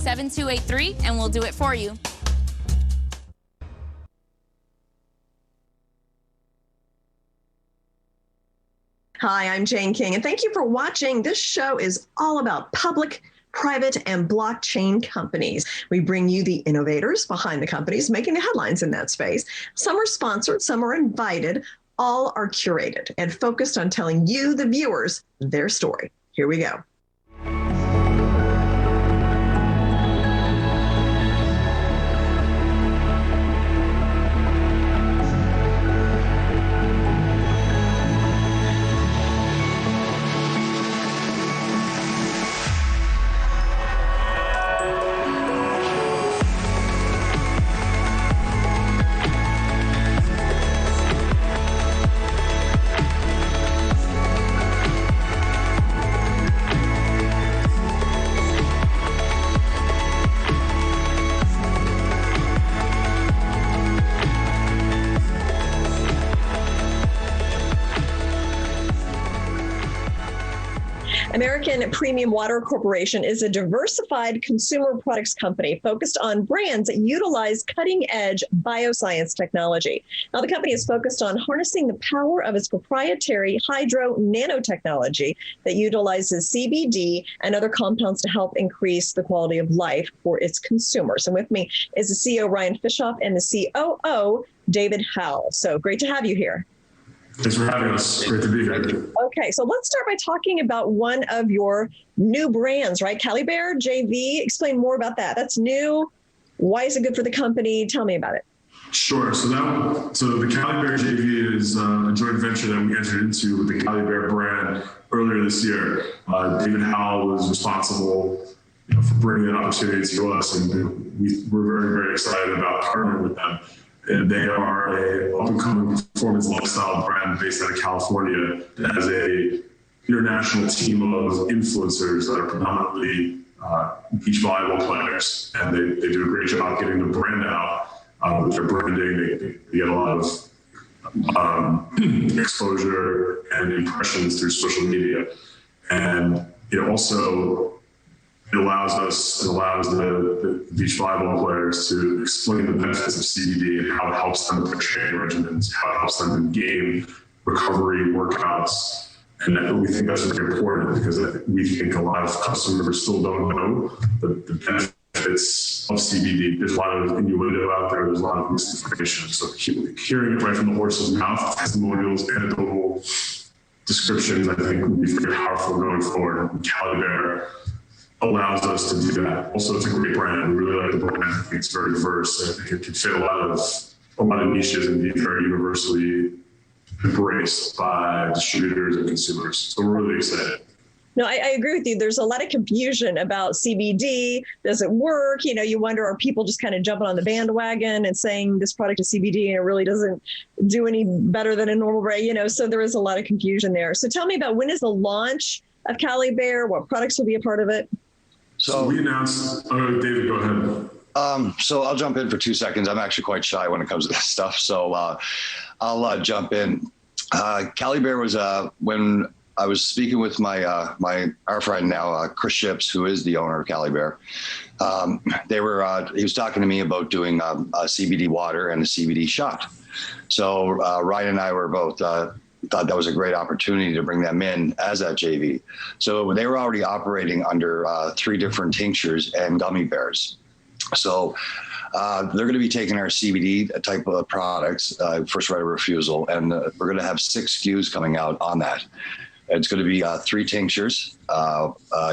7283 and we'll do it for you. Hi, I'm Jane King, and thank you for watching. This show is all about public, private, and blockchain companies. We bring you the innovators behind the companies making the headlines in that space. Some are sponsored, some are invited. All are curated and focused on telling you, the viewers, their story. Here we go. American Premium Water Corporation is a diversified consumer products company focused on brands that utilize cutting-edge bioscience technology. Now, the company is focused on harnessing the power of its proprietary hydro nanotechnology that utilizes CBD and other compounds to help increase the quality of life for its consumers. And with me is the CEO, Ryan Fishoff, and the COO, David Howell. So great to have you here. Thanks for having us. Great to be here. Okay, so let's start by talking about one of your new brands, right? Caliber JV. Explain more about that. That's new. Why is it good for the company? Tell me about it. Sure. So the Caliber JV is a joint venture that we entered into with the Caliber brand earlier this year. David Howell was responsible, for bringing that opportunity to us, and we're very, very excited about partnering with them. And they are a up-and-coming performance lifestyle brand based out of California that has a international team of influencers that are predominantly beach volleyball players. And they do a great job getting the brand out with their branding. They get a lot of exposure and impressions through social media. And it allows the beach volleyball players to explain the benefits of CBD and how it helps them with their training regimens, how it helps them in game, recovery, workouts. And we think that's very important because we think a lot of customers still don't know the benefits of CBD. There's a lot of innuendo out there. There's a lot of misinformation. So hearing it right from the horse's mouth, testimonials, anecdotal descriptions, I think would be very powerful going forward. And Caliber allows us to do that. Also, it's a great brand. We really like the brand. I think it's very diverse. I think it can fit a lot of niches and be very universally embraced by distributors and consumers. So we're really excited. No, I agree with you. There's a lot of confusion about CBD. Does it work? You wonder, are people just kind of jumping on the bandwagon and saying this product is CBD and it really doesn't do any better than a normal brand? So there is a lot of confusion there. So tell me about, when is the launch of Caliber? What products will be a part of it? So we announced, David, go ahead. So I'll jump in for 2 seconds. I'm actually quite shy when it comes to this stuff. So I'll jump in. Caliber was, when I was speaking with our friend now, Chris Ships, who is the owner of Caliber. He was talking to me about doing a CBD water and a CBD shot. So Ryan and I were both, thought that was a great opportunity to bring them in as that JV. So they were already operating under 3 different tinctures and gummy bears. So they're going to be taking our CBD type of products, first right of refusal, and we're going to have 6 SKUs coming out on that. It's going to be 3 tinctures,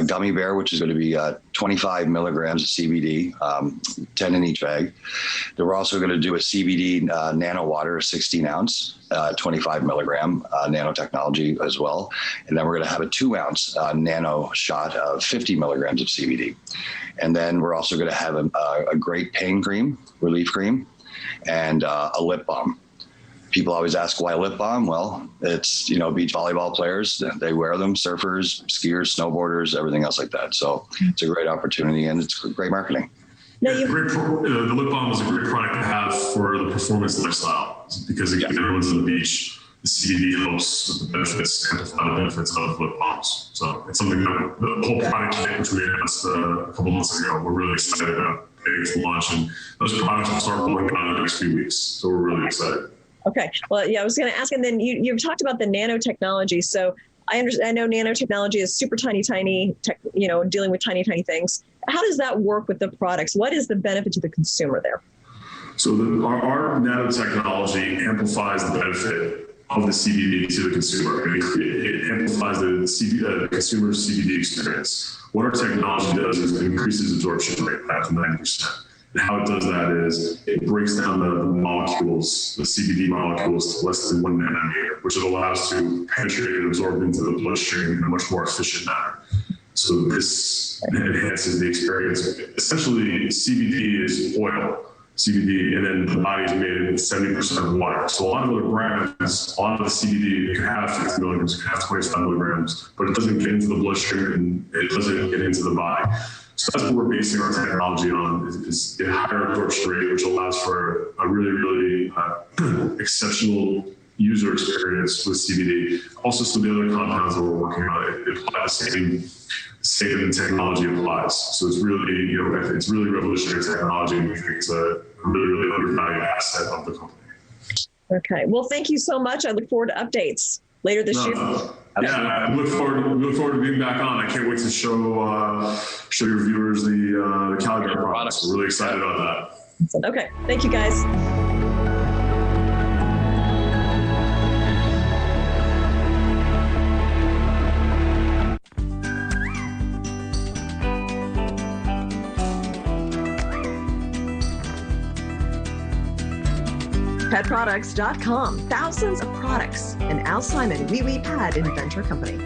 gummy bear, which is going to be 25 milligrams of CBD, 10 in each bag. Then we're also going to do a CBD nano water, 16 ounce, 25 milligram nanotechnology as well. And then we're going to have a 2 ounce nano shot of 50 milligrams of CBD. And then we're also going to have a great pain cream, relief cream, and a lip balm. People always ask why lip balm. Well, it's, beach volleyball players, they wear them, surfers, skiers, snowboarders, everything else like that. So it's a great opportunity and it's great marketing. The lip balm is a great product to have for the performance lifestyle because again, everyone's on the beach. the CBD helps with the benefits, amplify the benefits of lip balms. So it's something that the whole product kit, which we announced a couple months ago, we're really excited about getting to launch, and those products will start rolling out in the next few weeks. So we're really excited. Okay. Well, yeah, I was going to ask, and then you've talked about the nanotechnology. So I know nanotechnology is super tiny, dealing with tiny things. How does that work with the products? What is the benefit to the consumer there? So our nanotechnology amplifies the benefit of the CBD to the consumer. It amplifies the consumer's CBD experience. What our technology does is it increases absorption rate back to 90%. And how it does that is it breaks down the molecules, the CBD molecules, to less than 1 nanometer, which it allows to penetrate and absorb into the bloodstream in a much more efficient manner. So this enhances the experience. Essentially, CBD is oil. CBD, and then the body is made in 70% water. So a lot of other brands, a lot of the CBD, it can have 50 milligrams, it can have 25 milligrams, but it doesn't get into the bloodstream and it doesn't get into the body. So that's what we're basing our technology on, is a higher absorption rate, which allows for a really exceptional user experience with CBD. Also, some of the other compounds that we're working on, it applies the same technology applies. So it's really, it's really revolutionary technology, and we think it's a really undervalued asset of the company. Okay. Well, thank you so much. I look forward to updates later this year. Yeah, I look forward to being back on. I can't wait to show your viewers the Cali Bear products. We're really excited about that. Okay. Thank you, guys. PetProducts.com. Thousands of products. An Al Simon Wee Wee Pad Inventor Company.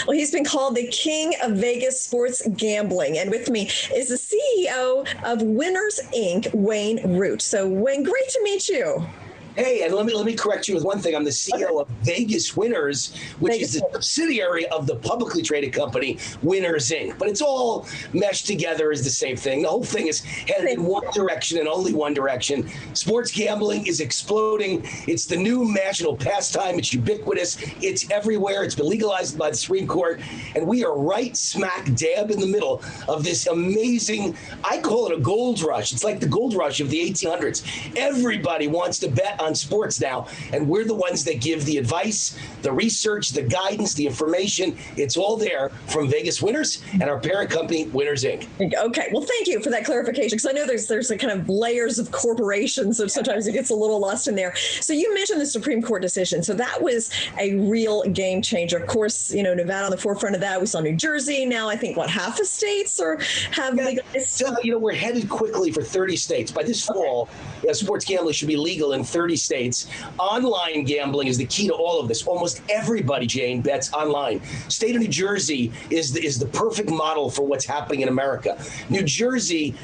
Well, he's been called the king of Vegas sports gambling. And with me is the CEO of Winners Inc., Wayne Root. So, Wayne, great to meet you. Hey, and let me correct you with one thing. I'm the CEO of Vegas Winners, which is the subsidiary of the publicly traded company Winners Inc. But it's all meshed together as the same thing. The whole thing is headed in one direction and only one direction. Sports gambling is exploding. It's the new national pastime. It's ubiquitous. It's everywhere. It's been legalized by the Supreme Court. And we are right smack dab in the middle of this amazing, I call it a gold rush. It's like the gold rush of the 1800s. Everybody wants to bet on sports now, and we're the ones that give the advice, the research, the guidance, the information. It's all there from Vegas Winners and our parent company, Winners Inc. Okay, well, thank you for that clarification, because I know there's a kind of layers of corporations, so sometimes it gets a little lost in there. So you mentioned the Supreme Court decision, so that was a real game changer. Of course, Nevada on the forefront of that. We saw New Jersey. Now I think half the states have legalized. So, we're headed quickly for 30 states by this fall. Sports gambling should be legal in 30 states. Online gambling is the key to all of this. Almost everybody, Jane, bets online. State of New Jersey is the perfect model for what's happening in America. New Jersey,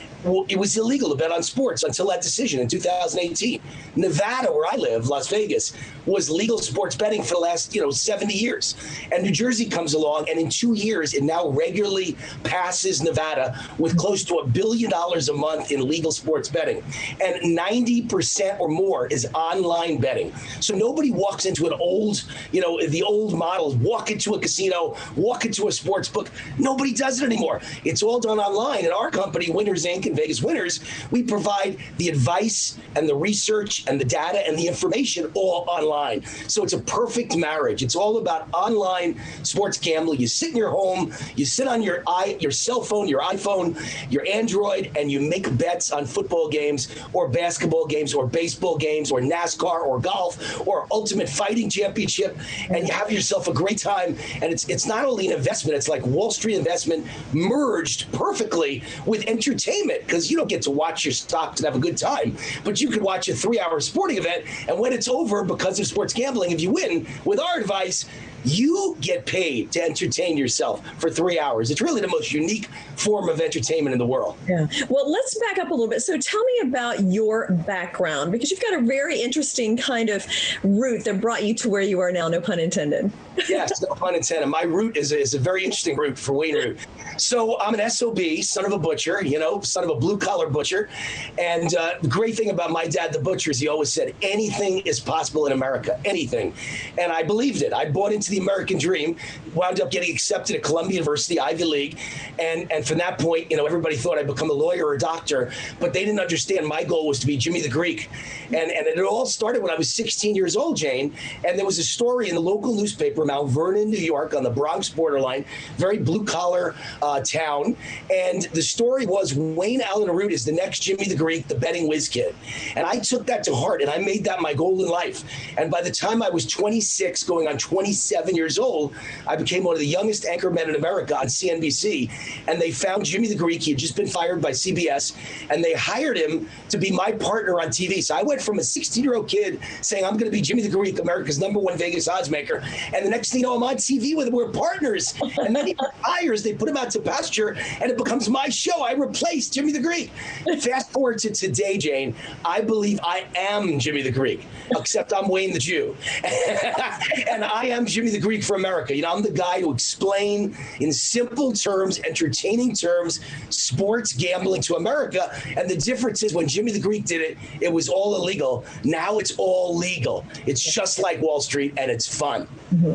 it was illegal to bet on sports until that decision in 2018. Nevada, where I live, Las Vegas, was legal sports betting for the last 70 years. And New Jersey comes along, and in 2 years, it now regularly passes Nevada with close to $1 billion a month in legal sports betting. And 90% or more is online betting. So nobody walks into an old, the old models, walk into a casino, walk into a sports book. Nobody does it anymore. It's all done online. And our company, Winners Inc. and Vegas Winners, we provide the advice and the research and the data and the information all online. So it's a perfect marriage. It's all about online sports gambling. You sit in your home, you sit on your cell phone, your iPhone, your Android, and you make bets on football games or basketball games or baseball games or NASCAR or golf or Ultimate Fighting Championship, and you have yourself a great time. And it's not only an investment, it's like Wall Street investment merged perfectly with entertainment, because you don't get to watch your stocks and have a good time, but you could watch a 3-hour sporting event, and when it's over, because of sports gambling, if you win with our advice, You get paid to entertain yourself for 3 hours. It's really the most unique form of entertainment in the world. Yeah. Well, let's back up a little bit. So tell me about your background, because you've got a very interesting kind of route that brought you to where you are now, no pun intended. Yes, no pun intended. My route is a very interesting route for Wayne route. So I'm an SOB, son of a butcher, son of a blue-collar butcher. And the great thing about my dad, the butcher, is he always said, anything is possible in America, anything. And I believed it. I bought into the American dream, wound up getting accepted at Columbia University, Ivy League. And from that point, everybody thought I'd become a lawyer or a doctor, but they didn't understand my goal was to be Jimmy the Greek. And it all started when I was 16 years old, Jane. And there was a story in the local newspaper, Mount Vernon, New York, on the Bronx borderline, very blue-collar town. And the story was Wayne Allen Root is the next Jimmy the Greek, the betting whiz kid. And I took that to heart, and I made that my goal in life. And by the time I was 26, going on 27 years old, I became one of the youngest anchormen in America on CNBC. And they found Jimmy the Greek. He had just been fired by CBS, and they hired him to be my partner on TV. So I went from a 16-year-old kid saying, I'm going to be Jimmy the Greek, America's #1 Vegas odds maker. And the next thing you know, I'm on TV with him. We're partners. And then he hires, they put him out to pasture, and it becomes my show. I replaced Jimmy the Greek. Fast forward to today, Jane. I believe I am Jimmy the Greek, except I'm Wayne the Jew. And I am Jimmy the Greek for America. I'm the guy who explain in simple terms, entertaining terms, sports gambling to America. And the difference is when Jimmy the Greek did it, it was all illegal. Now it's all legal. It's just like Wall Street, and it's fun.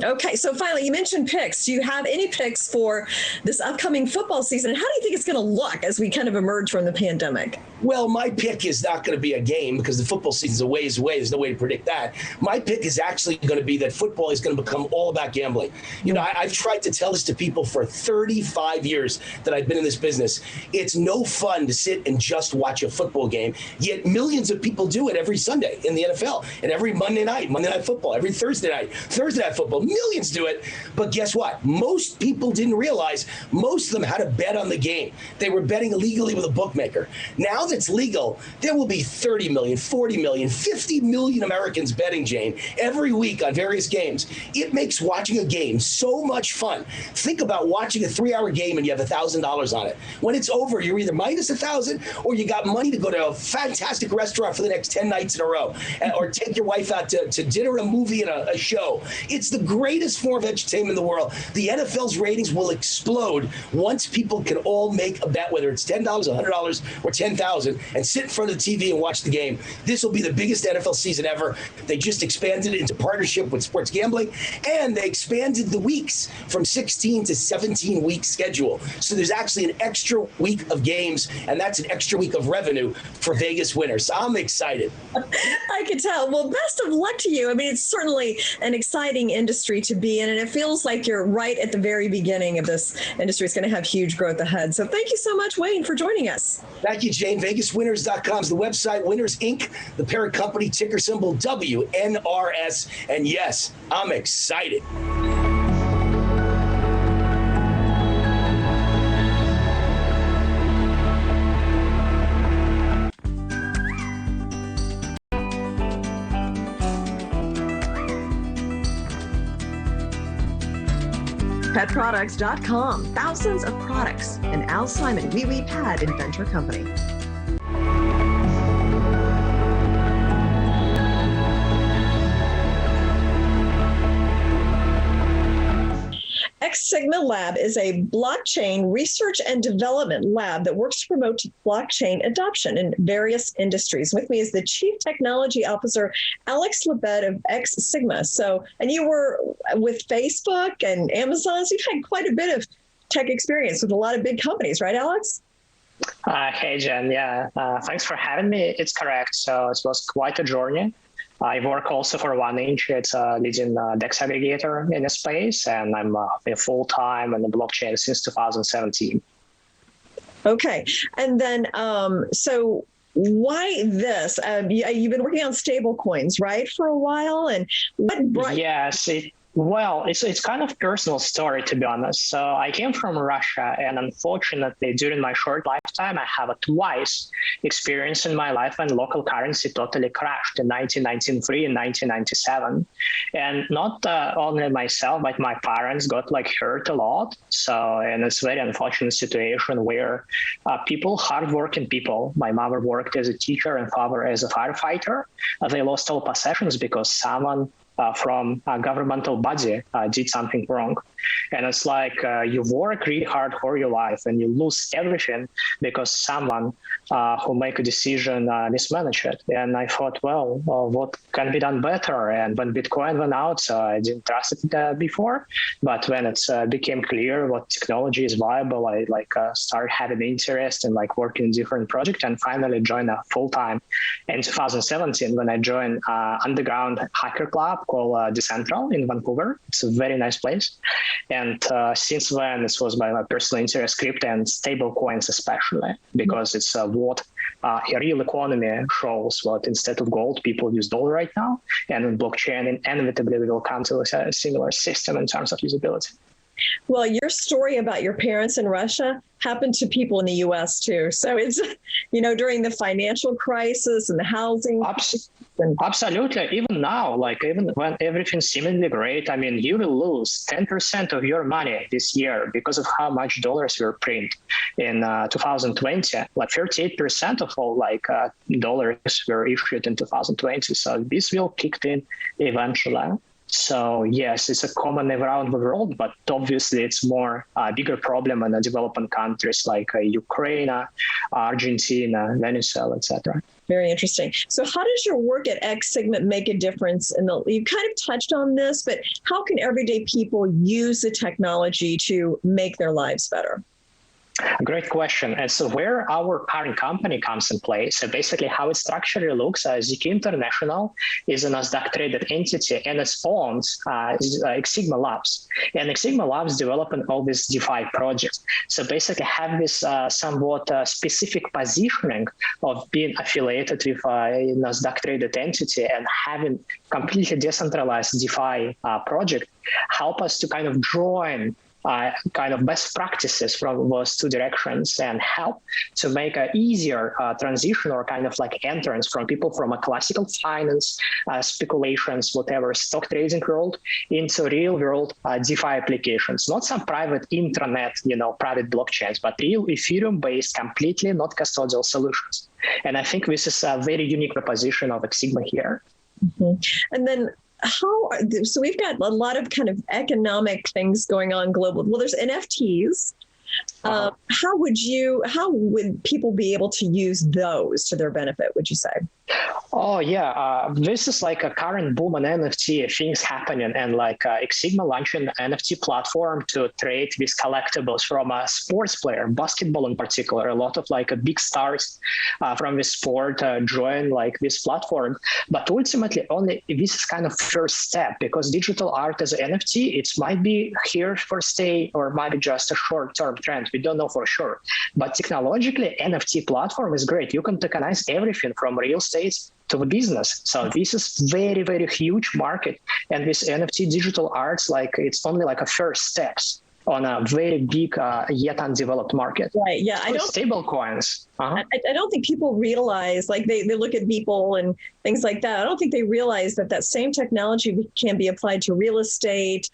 Okay, so finally, you mentioned picks. Do you have any picks for this upcoming football season? And how do you think it's going to look as we kind of emerge from the pandemic? Well, my pick is not going to be a game because the football season's a ways away. There's no way to predict that. My pick is actually going to be that football is going to become all about gambling. I've tried to tell this to people for 35 years that I've been in this business. It's no fun to sit and just watch a football game, yet millions of people do it every Sunday in the NFL, and every Monday night football, every Thursday night football. Millions do it, but guess what? Most people didn't realize most of them had to bet on the game. They were betting illegally with a bookmaker. Now that's legal, there will be 30 million, 40 million, 50 million Americans betting, Jane, every week on various games. It makes watching a game so much fun. Think about watching a 3-hour game and you have $1,000 on it. When it's over, you're either minus $1,000 or you got money to go to a fantastic restaurant for the next 10 nights in a row, or take your wife out to dinner, a movie, and a show. It's the greatest form of entertainment in the world. The NFL's ratings will explode once people can all make a bet, whether it's $10, $100, or $10,000, and sit in front of the TV and watch the game. This will be the biggest NFL season ever. They just expanded it into partnership with sports gambling, and they expanded the weeks from 16 to 17-week schedule. So there's actually an extra week of games, and that's an extra week of revenue for Vegas winners. So I'm excited. I can tell. Well, best of luck to you. I mean, it's certainly an exciting industry to be in, and it feels like you're right at the very beginning of this industry. It's going to have huge growth ahead. So thank you so much, Wayne, for joining us. Thank you, Jane. VegasWinners.com is the website. Winners, Inc., the parent company, ticker symbol WNRS. And yes, I'm excited. PetProducts.com. Thousands of products. An Al Simon Wee Wee Pad Inventor Company. XSigma Lab is a blockchain research and development lab that works to promote blockchain adoption in various industries. With me is the Chief Technology Officer, Alex Lebed of XSigma. So, and you were with Facebook and Amazon, so you've had quite a bit of tech experience with a lot of big companies, right, Alex? Hey, Jen. Yeah, thanks for having me. It's correct. So it was quite a journey. I work also for OneInch. It's a leading DEX aggregator in the space, and I'm full-time in the blockchain since 2017. Okay. And then, so why this? You've been working on stable coins, right, for a while? And what brought Yes, Well, it's kind of personal story, to be honest. So I came from Russia, and unfortunately, during my short lifetime, I have a twice experience in my life when local currency totally crashed in 1993 and 1997. And not only myself, but my parents got like hurt a lot. So, and it's a very unfortunate situation where people, hardworking people, my mother worked as a teacher and father as a firefighter, they lost all possessions because someone from a governmental body did something wrong. And it's like you work really hard for your life and you lose everything because someone who make a decision mismanaged it. And I thought, well, what can be done better? And when Bitcoin went out, so I didn't trust it before. But when it became clear what technology is viable, I started having interest in like working in different projects and finally joined full-time in 2017 when I joined underground hacker club called Decentral in Vancouver. It's a very nice place. And since then, this was my personal interest, crypto and stable coins especially, because it's what a real economy shows what instead of gold, people use dollar right now. And in blockchain, inevitably, we will come to a similar system in terms of usability. Well, your story about your parents in Russia happened to people in the U.S. too. So it's, during the financial crisis and the housing. Absolutely. Even now, even when everything's seemingly great, I mean, you will lose 10% of your money this year because of how much dollars were printed in 2020. Like 38% of all dollars were issued in 2020. So this will kick in eventually. So yes, it's a common around the world, but obviously it's more bigger problem in the developing countries like Ukraine, Argentina, Venezuela, etc. Very interesting. So how does your work at XSigma make a difference? You kind of touched on this, but how can everyday people use the technology to make their lives better? Great question. And so where our parent company comes in place, so basically how it structurally looks, ZKIN International is a NASDAQ traded entity and it owns XSigma Labs. And XSigma Labs developing all these DeFi projects. So basically have this somewhat specific positioning of being affiliated with a NASDAQ traded entity and having completely decentralized DeFi project help us to kind of join kind of best practices from those two directions and help to make an easier transition or kind of like entrance from people from a classical finance, speculations, whatever, stock trading world into real world DeFi applications, not some private intranet, private blockchains, but real Ethereum based, completely not custodial solutions. And I think this is a very unique proposition of XSigma here. Mm-hmm. And then so we've got a lot of kind of economic things going on global. Well, there's NFTs. How would people be able to use those to their benefit, would you say? Oh, yeah. This is like a current boom on NFT things happening. And XSigma launching an NFT platform to trade these collectibles from a sports player, basketball in particular. A lot of big stars from this sport join this platform. But ultimately, only this is kind of first step because digital art as an NFT, it might be here for stay or might be just a short-term trend. We don't know for sure. But technologically, NFT platform is great. You can tokenize everything from real estate to the business. So this is very, very huge market. And this NFT digital arts, it's only a first steps on a very big, yet undeveloped market. Right. Yeah. I don't stable coins. Uh-huh. I don't think people realize, they look at people and things like that. I don't think they realize that same technology can be applied to real estate,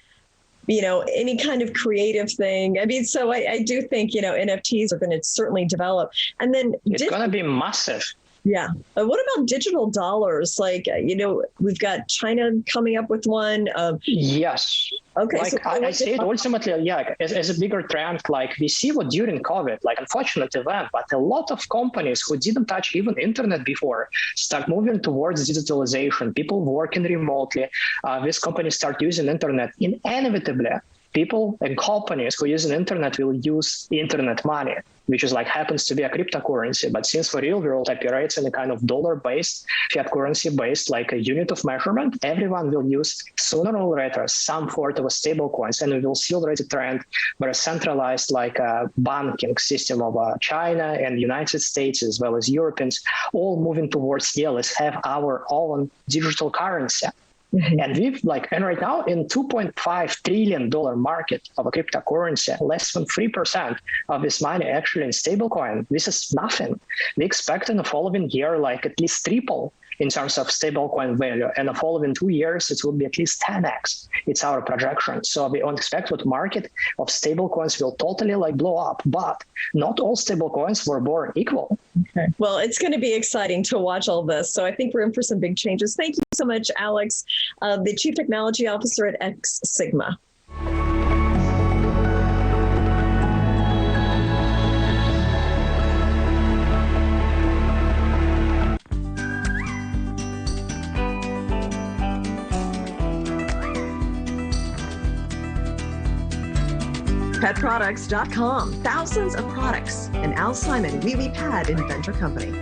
any kind of creative thing. I mean, so I do think, NFTs are going to certainly develop. And then it's going to be massive. Yeah. What about digital dollars? We've got China coming up with one. Yes. Okay. I see it ultimately, as a bigger trend, we see what during COVID, unfortunate event, but a lot of companies who didn't touch even internet before start moving towards digitalization, people working remotely. These companies start using internet. Inevitably, people and companies who use the internet will use internet money, which is happens to be a cryptocurrency. But since the real world operates in a kind of dollar-based, fiat currency-based, a unit of measurement, everyone will use sooner or later some sort of a stable coins. And we will see already trend where a centralized banking system of China and United States, as well as Europeans, all moving towards, let's have our own digital currency. And and right now in $2.5 trillion market of a cryptocurrency, less than 3% of this money actually in stablecoin. This is nothing. We expect in the following year, at least triple in terms of stablecoin value. And the following 2 years, it will be at least 10x. It's our projection. So we expect that market of stablecoins will totally blow up. But not all stablecoins were born equal. Okay. Well, it's going to be exciting to watch all this. So I think we're in for some big changes. Thank you so much, Alex, the Chief Technology Officer at XSigma. PetProducts.com. Thousands of products. An Al Simon Wee Pad Inventor Company.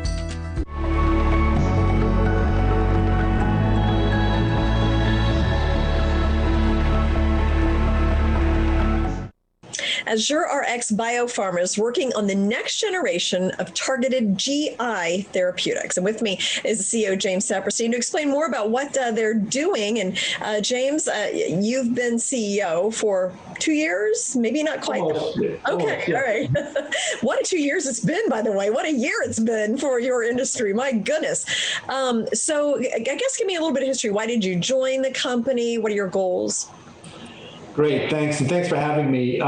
Azurrx Biopharma is working on the next generation of targeted GI therapeutics. And with me is the CEO, James Saperstein, to explain more about what they're doing. And James, you've been CEO for 2 years, maybe not quite. Okay, all right. What a 2 years it's been, by the way. What a year it's been for your industry. My goodness. So I guess give me a little bit of history. Why did you join the company? What are your goals? Great, thanks. And thanks for having me.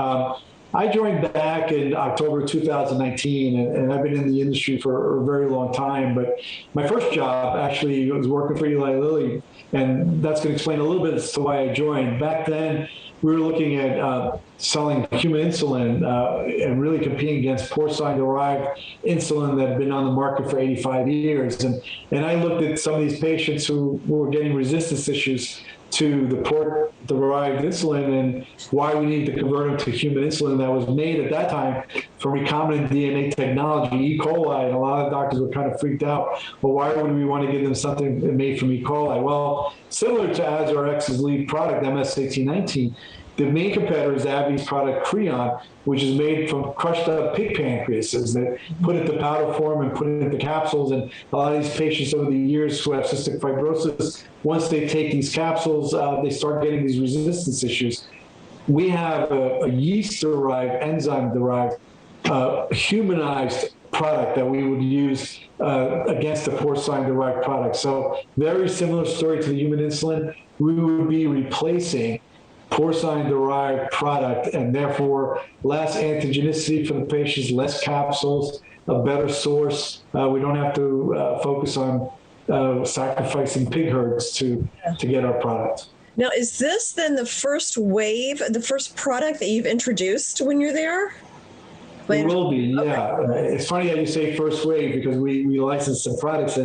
I joined back in October 2019, and I've been in the industry for a very long time. But my first job actually was working for Eli Lilly, and that's going to explain a little bit as to why I joined. Back then, we were looking at selling human insulin and really competing against porcine-derived insulin that had been on the market for 85 years. And I looked at some of these patients who were getting resistance issues to the pork-derived insulin and why we need to convert them to human insulin that was made at that time from recombinant DNA technology, E. coli, and a lot of doctors were kind of freaked out. Well, why would we want to give them something made from E. coli? Well, similar to Azurrx's lead product, MS-1819, the main competitor is AbbVie's product Creon, which is made from crushed up pig pancreases that put into powder form and put into capsules. And a lot of these patients over the years who have cystic fibrosis, once they take these capsules, they start getting these resistance issues. We have a yeast-derived, enzyme-derived, humanized product that we would use against the porcine-derived product. So very similar story to the human insulin. We would be replacing porcine-derived product, and therefore less antigenicity for the patients, less capsules, a better source. We don't have to focus on sacrificing pig herds to get our product. Now, is this then the first wave, the first product that you've introduced when you're there? It will be, yeah. Okay. It's funny how you say first wave because we licensed some products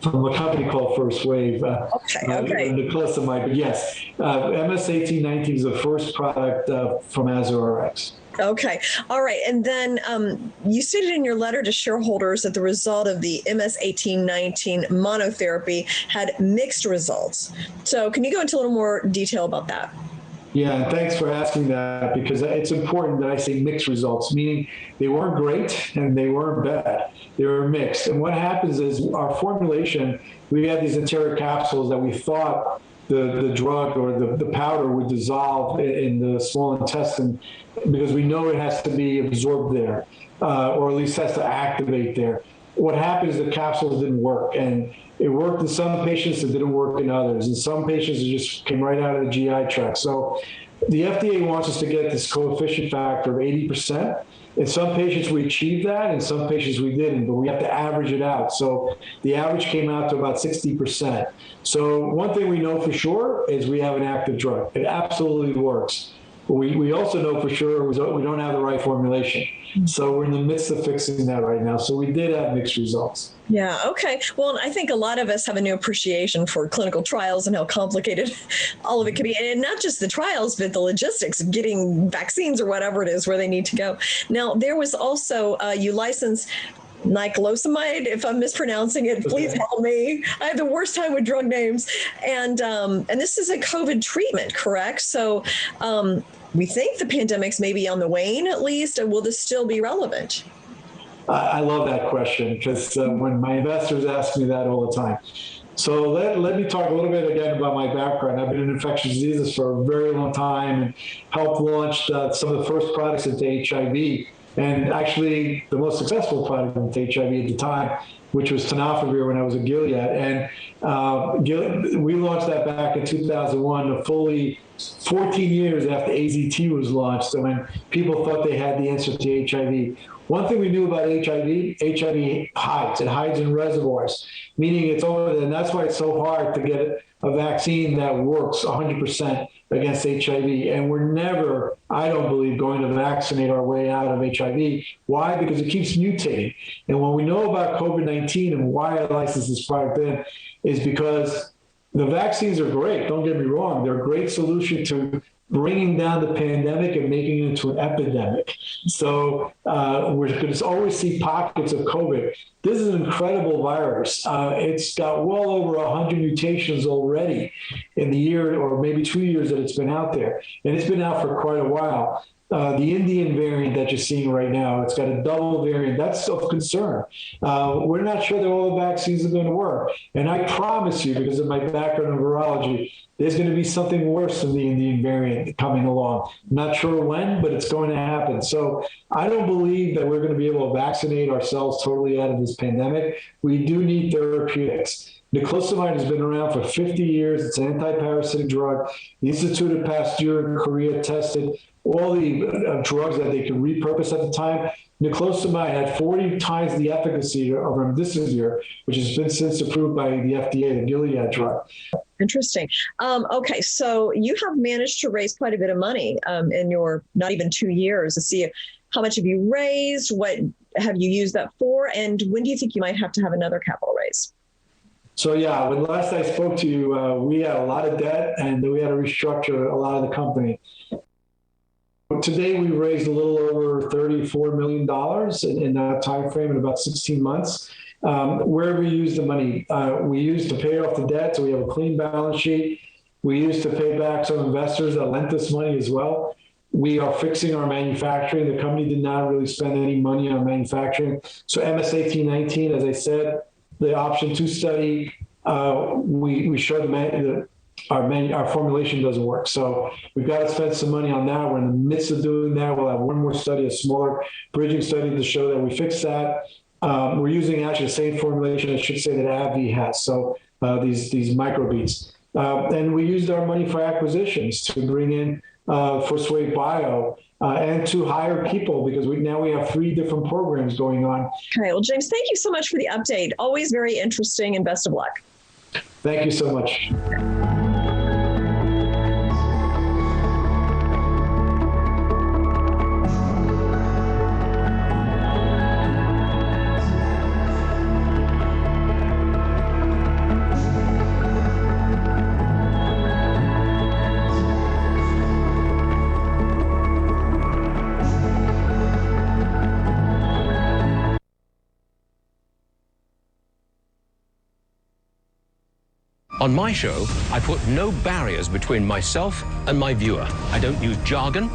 from a company called First Wave. Nicosamide, but yes, MS-1819 is the first product from Azurrx. Okay. All right. And then you stated in your letter to shareholders that the result of the MS-1819 monotherapy had mixed results. So can you go into a little more detail about that? Yeah, and thanks for asking that because it's important that I say mixed results, meaning they weren't great and they weren't bad. They were mixed. And what happens is our formulation, we had these interior capsules that we thought the drug or the powder would dissolve in the small intestine because we know it has to be absorbed there or at least has to activate there. What happened is the capsules didn't work, and it worked in some patients, it didn't work in others. In some patients, it just came right out of the GI tract. So the FDA wants us to get this coefficient factor of 80%. In some patients, we achieved that. In some patients, we didn't, but we have to average it out. So the average came out to about 60%. So one thing we know for sure is we have an active drug. It absolutely works. But we also know for sure we don't have the right formulation. So we're in the midst of fixing that right now. So we did have mixed results. Yeah, okay. Well, I think a lot of us have a new appreciation for clinical trials and how complicated all of it can be. And not just the trials, but the logistics of getting vaccines or whatever it is where they need to go. Now, there was also, you licensed Nicosamide, if I'm mispronouncing it, please help me. I have the worst time with drug names. And this is a COVID treatment, correct? So we think the pandemic's maybe on the wane at least, and will this still be relevant? I love that question because when my investors ask me that all the time. So let me talk a little bit again about my background. I've been in infectious diseases for a very long time and helped launch some of the first products into HIV. And actually, the most successful product into HIV at the time, which was tenofovir when I was at Gilead. And we launched that back in 2001, fully 14 years after AZT was launched. So when people thought they had the answer to HIV. One thing we knew about HIV hides. It hides in reservoirs, meaning it's over there. And that's why it's so hard to get a vaccine that works 100% against HIV. And we're never, I don't believe, going to vaccinate our way out of HIV. Why? Because it keeps mutating. And when we know about COVID-19 and why I licensed this product in is because the vaccines are great. Don't get me wrong. They're a great solution to bringing down the pandemic and making it into an epidemic. So we're going to always see pockets of COVID. This is an incredible virus. It's got well over 100 mutations already in the year or maybe 2 years that it's been out there. And it's been out for quite a while. The Indian variant that you're seeing right now, it's got a double variant. That's of concern. We're not sure that all the vaccines are going to work. And I promise you, because of my background in virology, there's going to be something worse than the Indian variant coming along. I'm not sure when, but it's going to happen. So I don't believe that we're going to be able to vaccinate ourselves totally out of this pandemic. We do need therapeutics. Niclosamide has been around for 50 years. It's an anti-parasitic drug. The Institute of Pasteur in Korea tested all the drugs that they could repurpose at the time. Niclosamide had 40 times the efficacy of remdesivir, which has been since approved by the FDA, the Gilead drug. Interesting. Okay, so you have managed to raise quite a bit of money in your not even 2 years. Let's see, how much have you raised? What have you used that for? And when do you think you might have to have another capital raise? So yeah, when last I spoke to you, we had a lot of debt and we had to restructure a lot of the company. Today, we raised a little over $34 million in that time frame in about 16 months. Where we use the money, we used to pay off the debt, so we have a clean balance sheet. We used to pay back some investors that lent us money as well. We are fixing our manufacturing. The company did not really spend any money on manufacturing. So MS-1819, as I said, the option 2 study, we showed our formulation doesn't work. So we've got to spend some money on that. We're in the midst of doing that. We'll have one more study, a smaller bridging study to show that we fixed that. We're using actually the same formulation, I should say, that AbbVie has. So these microbeads. And we used our money for acquisitions to bring in Forsway Bio and to hire people because now we have 3 different programs going on. Okay, well, James, thank you so much for the update. Always very interesting, and best of luck. Thank you so much. On my show, I put no barriers between myself and my viewer. I don't use jargon.